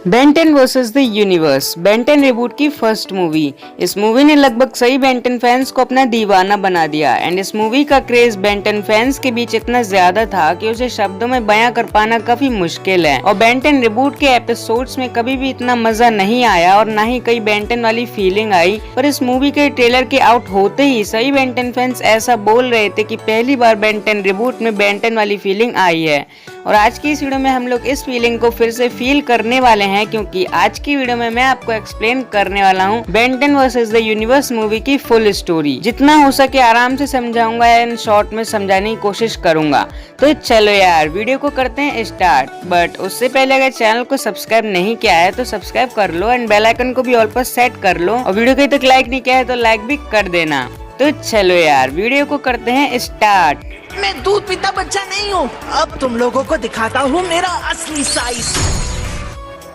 Ben 10 versus the universe. Ben 10 reboot की first movie. इस movie ने लगभग सभी बेन 10 फैंस को अपना दीवाना बना दिया एंड इस मूवी का क्रेज बेन 10 फैंस के बीच इतना ज्यादा था कि उसे शब्दों में बयां कर पाना काफी मुश्किल है। और बेन 10 रिबूट के एपिसोड्स में कभी भी इतना मजा नहीं आया और ना ही कई बेन 10 वाली फीलिंग आई, पर इस मूवी के ट्रेलर के आउट होते ही सही बेन 10 फैंस ऐसा बोल रहे थे कि पहली बार बेन 10 रिबूट में बेन 10 वाली फीलिंग आई है। और आज की इस वीडियो में हम लोग इस फीलिंग को फिर से फील करने वाले हैं, क्योंकि आज की वीडियो में मैं आपको एक्सप्लेन करने वाला हूँ Ben 10 versus the universe movie की फुल स्टोरी। जितना हो सके आराम से समझाऊंगा या इन शॉर्ट में समझाने की कोशिश करूंगा। तो चलो यार वीडियो को करते हैं स्टार्ट। बट उससे पहले अगर चैनल को सब्सक्राइब नहीं किया है तो सब्सक्राइब कर लो एंड बेल आइकन को भी ऑल पर सेट कर लो, और वीडियो कहीं तक लाइक नहीं किया है तो लाइक भी कर देना। तो चलो यार वीडियो को करते हैं स्टार्ट। मैं दूध पीता बच्चा नहीं हूँ। अब तुम लोगों को दिखाता हूँ मेरा असली साइज।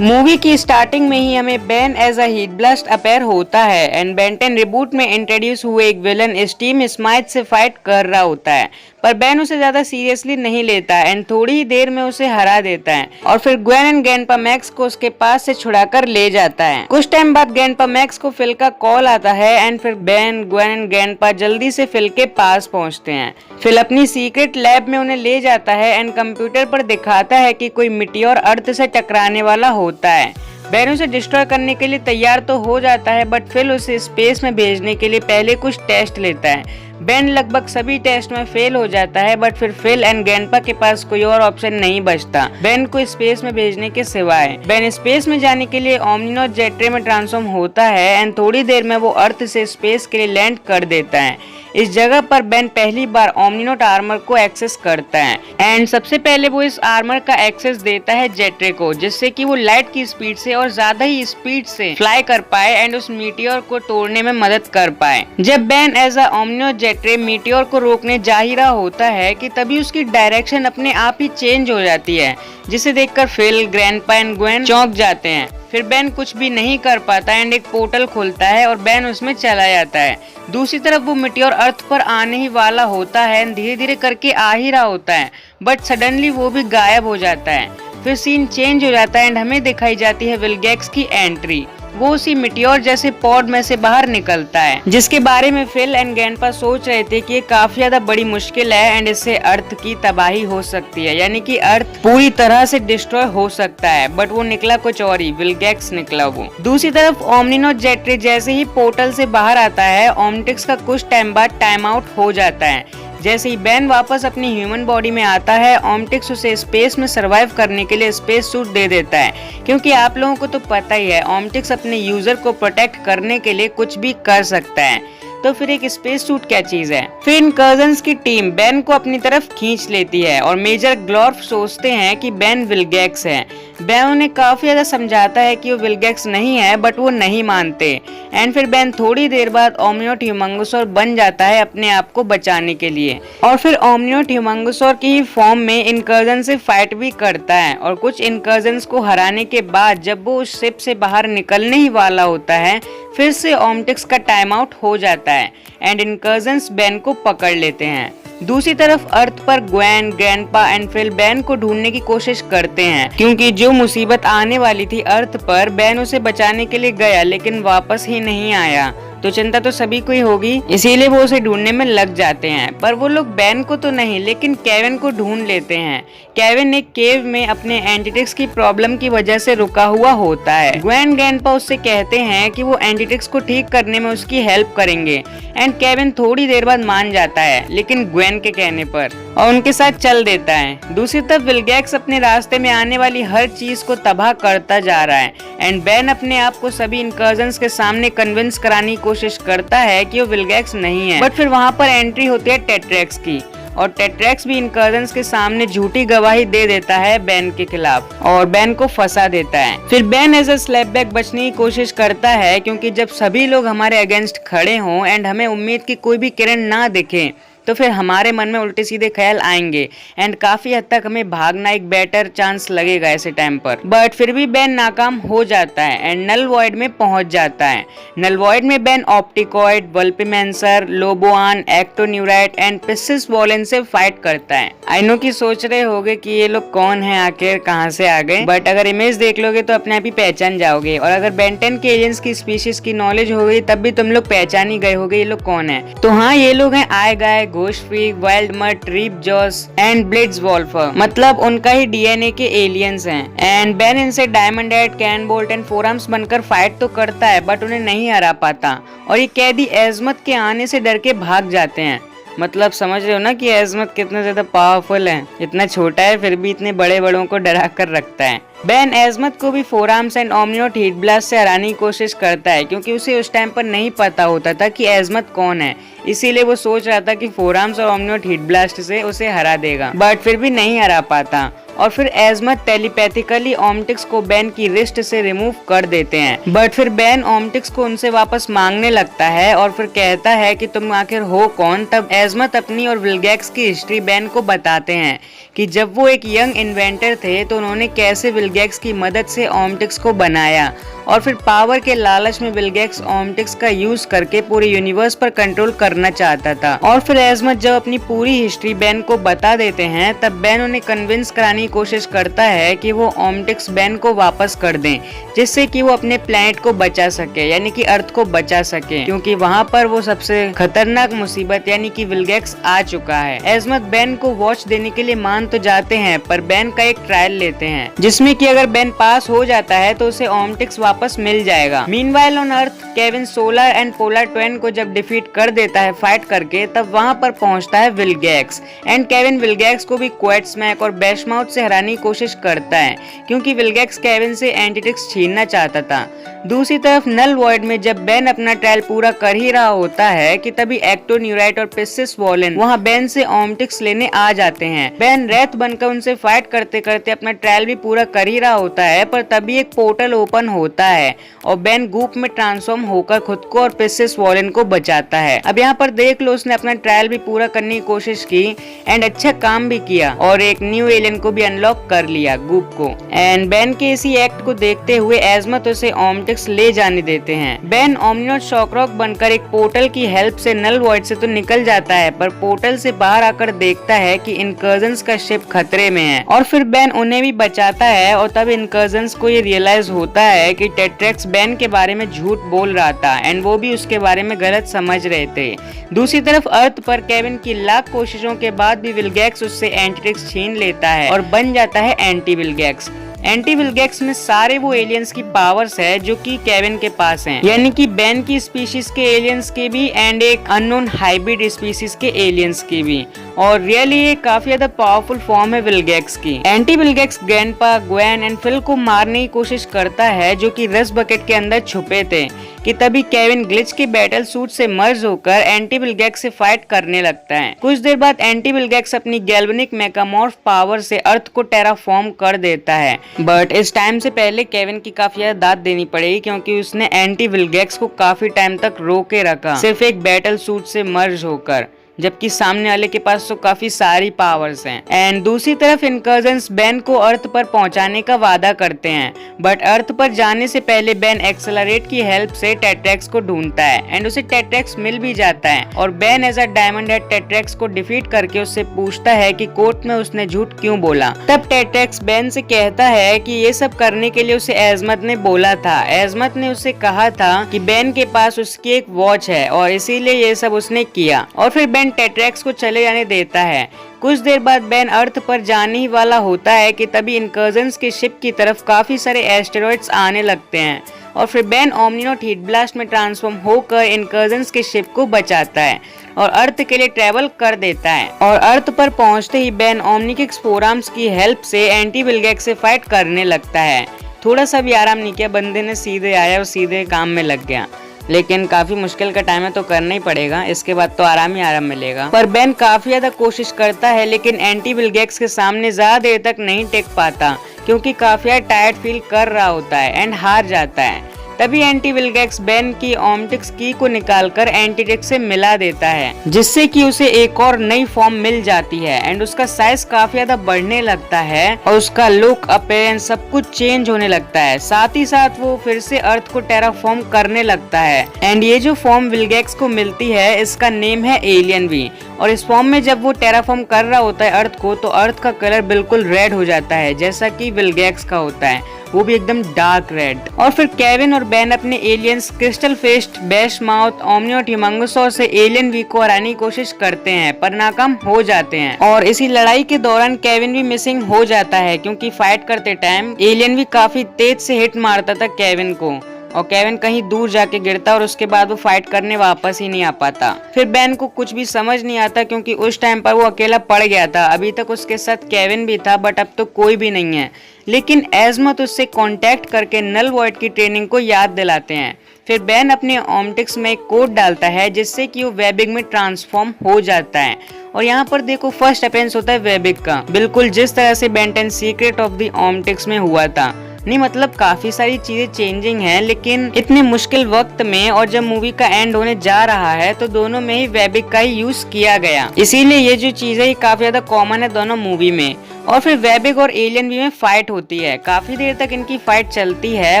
मूवी की स्टार्टिंग में ही हमें Ben as a Heatblast appear होता है एंड बेन 10 रिबूट में इंट्रोड्यूस हुए एक विलन स्टीम स्माइथ से फाइट कर रहा होता है, पर बेन उसे ज्यादा सीरियसली नहीं लेता एंड थोड़ी ही देर में उसे हरा देता है और फिर ग्वेन एंड गैनपा मैक्स को उसके पास से छुड़ाकर ले जाता है। कुछ टाइम बाद गैनपा मैक्स को फिल का कॉल आता है एंड फिर बेन, ग्वेन एंड गैनपा जल्दी से फिल के पास पहुंचते हैं। फिल अपनी सीक्रेट लैब में उन्हें ले जाता है एंड कंप्यूटर पर दिखाता है कि कोई मिटियोर अर्थ से टकराने वाला होता है। बेन उसे डिस्ट्रॉय करने के लिए तैयार तो हो जाता है, बट फिल उसे स्पेस में भेजने के लिए पहले कुछ टेस्ट लेता है। बेन लगभग सभी टेस्ट में फेल हो जाता है, बट फिर फिल एंड गैनपा के पास कोई और ऑप्शन नहीं बचता बेन को स्पेस में भेजने के सिवाय। बेन स्पेस में जाने के लिए ओमनिनोट जेट्रे में ट्रांसफॉर्म होता है एंड थोड़ी देर में वो अर्थ से स्पेस के लिए लैंड कर देता है। इस जगह पर बेन पहली बार ओमनिनोट आर्मर को एक्सेस करता है एंड सबसे पहले वो इस आर्मर का एक्सेस देता है जेट्रे को, जिससे कि वो लाइट की स्पीड से और ज्यादा ही स्पीड से फ्लाई कर पाए एंड उस मीटियोर को तोड़ने में मदद कर पाए। जब बेन एज अ ओमनिनोट जेट्रे मीटियोर को रोकने जा ही रहा होता है कि तभी उसकी डायरेक्शन अपने आप ही चेंज हो जाती है, जिसे देखकर फिल, ग्रैंडपा एंड ग्वेन चौंक जाते हैं। फिर बेन कुछ भी नहीं कर पाता एंड एक पोर्टल खुलता है और बेन उसमें चला जाता है। दूसरी तरफ वो मिटियोर अर्थ पर आने ही वाला होता है, धीरे धीरे करके आ ही रहा होता है, बट सडनली वो भी गायब हो जाता है। फिर सीन चेंज हो जाता है एंड हमें दिखाई जाती है विलगैक्स की एंट्री। वो उसी मिटियोर जैसे पॉड में से बाहर निकलता है, जिसके बारे में फिल एंड गैनपा सोच रहे थे कि ये काफी ज्यादा बड़ी मुश्किल है एंड इससे अर्थ की तबाही हो सकती है, यानी कि अर्थ पूरी तरह से डिस्ट्रॉय हो सकता है। बट वो निकला कुछ और ही, विलगैक्स निकला वो। दूसरी तरफ ओमनिनोट जेट्रे जैसे ही पोर्टल से बाहर आता है, ओमनिट्रिक्स का कुछ टाइम बाद टाइम आउट हो जाता है। जैसे ही बेन वापस अपनी ह्यूमन बॉडी में आता है, ओमनिट्रिक्स उसे स्पेस में सरवाइव करने के लिए स्पेस सूट दे देता है, क्योंकि आप लोगों को तो पता ही है ओमनिट्रिक्स अपने यूजर को प्रोटेक्ट करने के लिए कुछ भी कर सकता है। तो फिर एक स्पेस सूट क्या चीज है। फिर इन कजन्स की टीम बेन को अपनी तरफ खींच लेती है और मेजर ग्लॉर्फ सोचते हैं कि बेन विलगैक्स है। बेन उन्हें काफी ज्यादा समझाता है कि वो विलगैक्स नहीं है, बट वो नहीं मानते एंड फिर बेन थोड़ी देर बाद ओमनिनोट ह्यूमंगोसॉर बन जाता है अपने आप को बचाने के लिए, और फिर ओमनिनोट ह्यूमंगोसॉर की ही फॉर्म में इनकर्जन से फाइट भी करता है। और कुछ इनकर्जन्स को हराने के बाद जब वो उस शिप से बाहर निकलने ही वाला होता है, फिर से ओमनिट्रिक्स का टाइम आउट हो जाता है एंड इनकर्जन्स बेन को पकड़ लेते हैं। दूसरी तरफ अर्थ पर Gwen, grandpa and Phil Ben को ढूंढने की कोशिश करते हैं, क्योंकि जो मुसीबत आने वाली थी अर्थ पर, बेन उसे बचाने के लिए गया लेकिन वापस ही नहीं आया। तो चिंता तो सभी को ही होगी, इसीलिए वो उसे ढूंढने में लग जाते हैं। पर वो लोग बेन को तो नहीं लेकिन केविन को ढूंढ लेते हैं। केविन एक केव में अपने एंटीटिक्स की प्रॉब्लम की वजह से रुका हुआ होता है। ग्वेन, ग्रैंडपा उससे कहते हैं कि वो एंटीटिक्स को ठीक करने में उसकी हेल्प करेंगे एंड केविन थोड़ी देर बाद मान जाता है, लेकिन ग्वेन के कहने पर, और उनके साथ चल देता है। दूसरी तरफ विलगैक्स अपने रास्ते में आने वाली हर चीज को तबाह करता जा रहा है एंड बेन अपने आप को सभी इनकर्जन्स के सामने कन्विंस कराने की कोशिश करता है कि वो विलगैक्स नहीं है। बट फिर वहाँ पर एंट्री होती है टेट्रैक्स की, और टेट्रैक्स भी इनकर्जन्स के सामने झूठी गवाही दे देता है बेन के खिलाफ और बेन को फंसा देता है। फिर बेन एज अ स्लैपबैक बचने की कोशिश करता है, क्योंकि जब सभी लोग हमारे अगेंस्ट खड़े हों एंड हमें उम्मीद की कोई भी किरण ना दिखे, तो फिर हमारे मन में उल्टे सीधे ख्याल आएंगे एंड काफी हद तक हमें भागना एक बेटर चांस लगेगा ऐसे टाइम पर। बट फिर भी बेन नाकाम हो जाता है एंड नल वॉइड में पहुंच जाता है। नल वॉइड में बेन ऑप्टिकॉइड, वल्पीमेंसर, लोबोआन, एक्टोन्यूराइट एंड पिसिस वॉलेन से फाइट करता है। आई नो कि सोच रहे होगे कि ये लोग कौन है, आखिर कहां से आ गए, बट अगर इमेज देख लोगे तो अपने आप ही पहचान जाओगे। और अगर बेन 10 के एलियंस की स्पीशीज की नॉलेज हो गई तब भी तुम लोग पहचान ही गए होगे ये लोग कौन है। तो हाँ, ये लोग हैं आयगाय, घोस्टफ्रीक, वाइल्ड मट, रीप जॉस एंड ब्लिट्जवॉल्फर, मतलब उनका ही डीएनए के एलियंस हैं। एंड बेन इनसे diamond head, can bolt and four arms बनकर फाइट तो करता है बट उन्हें नहीं हरा पाता और ये कैदी एजमत के आने से डर के भाग जाते हैं। मतलब समझ रहे हो ना कि एजमत कितना ज्यादा पावरफुल है, इतना छोटा है फिर भी इतने बड़े बड़ों को डरा कर रखता है। बेन एजमत को भी फोर आर्म्स एंड ओमनियोट हीट ब्लास्ट से हराने की कोशिश करता है क्योंकि उसे उस टाइम पर नहीं पता होता था कि एजमत कौन है, इसीलिए वो सोच रहा था कि फोर आर्म्स और ओमनियोट हीट ब्लास्ट से उसे हरा देगा, बट फिर भी नहीं हरा पाता। और फिर एजमत टेलीपैथिकली ऑम्टिक्स को बेन की रिस्ट से रिमूव कर देते हैं, बट फिर बेन ऑम्टिक्स को उनसे वापस मांगने लगता है और फिर कहता है कि तुम आखिर हो कौन। तब एजमत अपनी और विलगैक्स की हिस्ट्री बेन को बताते हैं कि जब वो एक यंग इन्वेंटर थे तो उन्होंने कैसे विलगैक्स की मदद से ऑम्टिक्स को बनाया और फिर पावर के लालच में विलगैक्स ऑम्टिक्स का यूज करके पूरे यूनिवर्स पर कंट्रोल करना चाहता था। और फिर एजमत जब अपनी पूरी हिस्ट्री बेन को बता देते हैं तब बेन उन्हें कन्विंस कराने की कोशिश करता है कि वो ऑम्टिक्स बेन को वापस कर दें जिससे कि वो अपने प्लेनेट को बचा सके, यानी कि अर्थ को बचा सके, क्योंकि वहाँ पर वो सबसे खतरनाक मुसीबत यानी कि विलगैक्स आ चुका है। एजमत बेन को वॉच देने के लिए मान तो जाते हैं पर बेन का एक ट्रायल लेते हैं जिसमें कि अगर बेन पास हो जाता है तो उसे ऑम्टिक्स वापस मिल जाएगा। Meanwhile on earth Kevin solar and polar Twain को जब डिफीट कर देता है फाइट करके, तब वहाँ पर पहुँचता है विलगैक्स एंड केविन विलगैक्स को भी क्वेट्समैक और बैशमाउथ से हराने की कोशिश करता है क्योंकि विलगैक्स केविन से एंटीट्रिक्स छीनना चाहता था। दूसरी तरफ नल वॉइड में जब बेन अपना ट्रायल पूरा कर ही रहा होता है कि तभी एक्टोन्यूराइट और पिसिस वॉलेन वहाँ बेन से ऑम्टिक्स लेने आ जाते हैं। बेन रेथ बनकर उनसे फाइट करते करते अपना ट्रायल भी पूरा कर ही रहा होता है पर तभी एक पोर्टल ओपन होता है और बेन गूप में ट्रांसफॉर्म होकर खुद को और पिसिस वॉलेन को बचाता है। अब यहाँ पर देख लो, उसने अपना ट्रायल भी पूरा करने की कोशिश की एंड अच्छा काम भी किया और एक न्यू एलियन को भी अनलॉक कर लिया, गूप को। एंड बेन के इसी एक्ट को देखते हुए एजमत उसे ऑम्टिक्स ले जाने देते हैं। बेन ओमनियोट शॉकरॉक बनकर एक पोर्टल की हेल्प से नल वॉइड से तो निकल जाता है पर पोर्टल से बाहर आकर देखता है कि इनकर्जन्स का शिप खतरे में है और फिर बेन उन्हें भी बचाता है और तब इनकर्जन्स को ये रियलाइज होता है कि टेट्रेक्स बेन के बारे में झूठ बोल रहा था एंड वो भी उसके बारे में गलत समझ रहे थे। दूसरी तरफ अर्थ पर केविन की लाख कोशिशों के बाद भी विलगैक्स उससे एंटीट्रिक्स छीन लेता है और बन जाता है एंटी विलगैक्स। एंटी विलगैक्स में सारे वो एलियंस की पावर्स है जो कि केविन के पास हैं, यानी कि बेन की स्पीशीज के एलियंस के भी एंड एक अननोन हाइब्रिड स्पीशीज के एलियंस की भी। और रियली ये काफी ज्यादा पावरफुल फॉर्म है विलगैक्स की। Anti Vilgax grandpa, Gwen and Phil को मारने की कोशिश करता है जो कि रस बकेट के अंदर छुपे थे कि तभी केविन ग्लिच के बैटल सूट से मर्ज होकर एंटी विलगैक्स से फाइट करने लगता है। कुछ देर बाद एंटी विलगैक्स अपनी गैल्वेनिक मेगामॉर्फ पावर से अर्थ को टेराफॉर्म कर देता है, बट इस टाइम से पहले केविन की काफी ज्यादा दाद देनी पड़ेगी क्योंकि उसने एंटी विलगैक्स को काफी टाइम तक रोके रखा सिर्फ एक बैटल सूट से मर्ज होकर, जबकि सामने वाले के पास तो काफी सारी पावर्स हैं। एंड दूसरी तरफ इनकर्जन्स बेन को अर्थ पर पहुंचाने का वादा करते हैं, बट अर्थ पर जाने से पहले बेन एक्सेलरेट की हेल्प से टेट्रेक्स को ढूंढता है एंड उसे टेट्रेक्स मिल भी जाता है और Ben as a Diamondhead Tetrax को डिफीट करके उससे पूछता है कि कोर्ट में उसने झूठ क्यों बोला। तब टेट्रेक्स बेन से कहता है कि ये सब करने के लिए उसे एजमत ने बोला था। एजमत ने उसे कहा था कि बेन के पास उसकी एक वॉच है और इसीलिए ये सब उसने किया और फिर बेन टेट्रेक्स को चले जाने देता है। कुछ देर बाद बेन अर्थ पर जाने ही वाला होता है कि तभी इनकर्जन्स के शिप की तरफ काफी सारे एस्टेरॉइड्स आने लगते हैं और फिर बेन ओमनियोट हीट ब्लास्ट में ट्रांसफॉर्म होकर इनकर्जन्स के शिप को बचाता है और अर्थ के लिए ट्रेवल कर देता है। और अर्थ पर पहुंचते ही बेन ओमनिकिक्स फोर आर्म्स की हेल्प से एंटी विलगैक्स से फाइट करने लगता है। थोड़ा सा भी आराम नहीं किया, बंदे ने सीधे आया और सीधे काम में लग गया, लेकिन काफी मुश्किल का टाइम है तो करना ही पड़ेगा, इसके बाद तो आराम ही आराम मिलेगा। पर बेन काफी ज्यादा कोशिश करता है लेकिन एंटी विलगैक्स के सामने ज्यादा देर तक नहीं टिक पाता क्योंकि काफी टायर्ड फील कर रहा होता है एंड हार जाता है। तभी एंटी विलगैक्स बेन की ओमटिक्स की को निकालकर एंटीटेक से मिला देता है, जिससे कि उसे एक और नई फॉर्म मिल जाती है एंड उसका साइज काफी ज्यादा बढ़ने लगता है और उसका लुक, अपीयरेंस सब कुछ चेंज होने लगता है। साथ ही साथ वो फिर से अर्थ को टेराफॉर्म करने लगता है एंड ये जो फॉर्म विलगैक्स को मिलती है इसका नेम है एलियन वी। और इस फॉर्म में जब वो टेराफॉर्म कर रहा होता है अर्थ को, तो अर्थ का कलर बिल्कुल रेड हो जाता है जैसा कि विलगैक्स का होता है, वो भी एकदम डार्क रेड। और फिर केविन और बेन अपने aliens crystal fest, best mouth, omni और ह्यूमंगोसॉर से एलियन वी को हराने की कोशिश करते हैं पर नाकाम हो जाते हैं। और इसी लड़ाई के दौरान केविन भी मिसिंग हो जाता है क्योंकि फाइट करते टाइम एलियन वी काफी तेज से हिट मारता था केविन को और केविन कहीं दूर जाके गिरता और उसके बाद वो फाइट करने वापस ही नहीं आ पाता। फिर बेन को कुछ भी समझ नहीं आता क्योंकि उस टाइम पर वो अकेला पड़ गया था। अभी तक उसके साथ केविन भी था बट अब तो कोई भी नहीं है। लेकिन एज़मथ उससे कांटेक्ट करके नल वॉइड की ट्रेनिंग को याद दिलाते हैं। फिर बेन अपने ओमटिक्स में एक कोड डालता है जिससे कि वो वेबिग में ट्रांसफॉर्म हो जाता है। और यहाँ पर देखो फर्स्ट अपीयरेंस होता है वेबिग का, बिल्कुल जिस तरह से बेन 10 सीक्रेट ऑफ द ओमटिक्स में हुआ था। नहीं मतलब काफी सारी चीजें चेंजिंग हैं, लेकिन इतने मुश्किल वक्त में और जब मूवी का एंड होने जा रहा है तो दोनों में ही वेबिक का ही यूज किया गया, इसीलिए ये जो चीज है ये काफी ज्यादा कॉमन है दोनों मूवी में। और फिर वेबिक और एलियन वी में फाइट होती है, काफी देर तक इनकी फाइट चलती है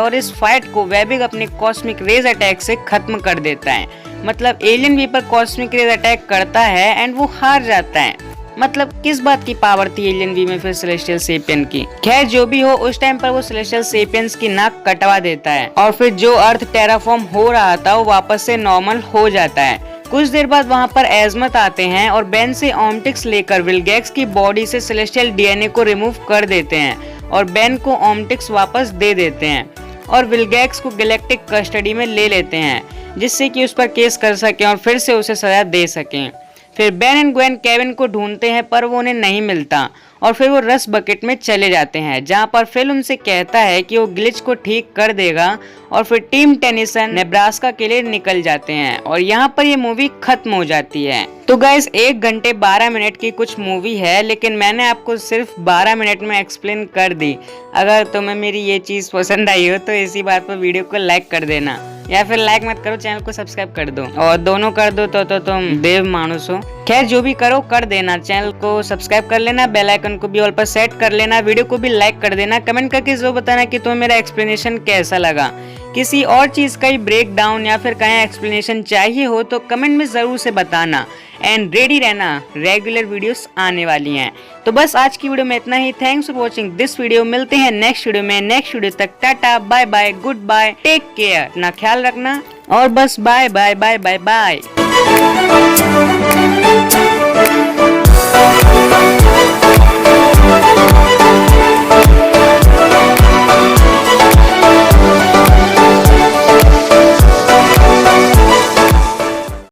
और इस फाइट को वेबिक अपने कॉस्मिक रेज अटैक से खत्म कर देता है। मतलब एलियन वी पर कॉस्मिक रेज अटैक करता है एंड वो हार जाता है। मतलब किस बात की पावर थी एलियन वी में फिर सेलेस्टियल सेपियन की। खैर जो भी हो, उस टाइम पर वो सेलेस्टियल सेपियंस की नाक कटवा देता है और फिर जो अर्थ टेराफॉर्म हो रहा था वो वापस से नॉर्मल हो जाता है। कुछ देर बाद वहाँ पर एज़मथ आते हैं और बेन से ओमटिक्स लेकर विलगैक्स की बॉडी से सेलेस्टियल डीएनए को रिमूव कर देते हैं और बेन को ओमटिक्स वापस दे देते हैं और विलगैक्स को गैलेक्टिक कस्टडी में ले लेते हैं जिससे कि उस पर केस कर सकें और फिर से उसे सजा दे सकें। फिर बेन एंड ग्वेन केविन को ढूंढते हैं पर वो उन्हें नहीं मिलता और फिर वो रस बकेट में चले जाते हैं जहां पर फिल उनसे कहता है कि वो ग्लिच को ठीक कर देगा और फिर टीम टेनिसन नेब्रास्का के लिए निकल जाते हैं और यहाँ पर ये मूवी खत्म हो जाती है। तो गाइस 1 घंटे 12 मिनट की कुछ मूवी है, लेकिन मैंने आपको सिर्फ 12 मिनट में एक्सप्लेन कर दी। अगर तुम्हें मेरी ये चीज पसंद आई हो तो इसी बात पर वीडियो को लाइक कर देना, या फिर लाइक मत करो चैनल को सब्सक्राइब कर दो, और दोनों कर दो तो तुम देव मानुस हो। खैर जो भी करो कर देना, चैनल को सब्सक्राइब कर लेना, बेल आइकन को भी ऑल पर सेट कर लेना, वीडियो को भी लाइक कर देना। कमेंट करके जरूर बताना कि तुम्हें मेरा एक्सप्लेनेशन कैसा लगा। किसी और चीज का ही ब्रेक डाउन या फिर कहीं एक्सप्लेनेशन चाहिए हो तो कमेंट में जरूर से बताना एंड रेडी रहना, रेगुलर वीडियोस आने वाली हैं। तो बस आज की वीडियो में इतना ही। Thanks for watching this video. मिलते हैं नेक्स्ट वीडियो में। नेक्स्ट वीडियो तक tata bye bye, good bye, take care, अपना ख्याल रखना और बस bye bye bye bye bye.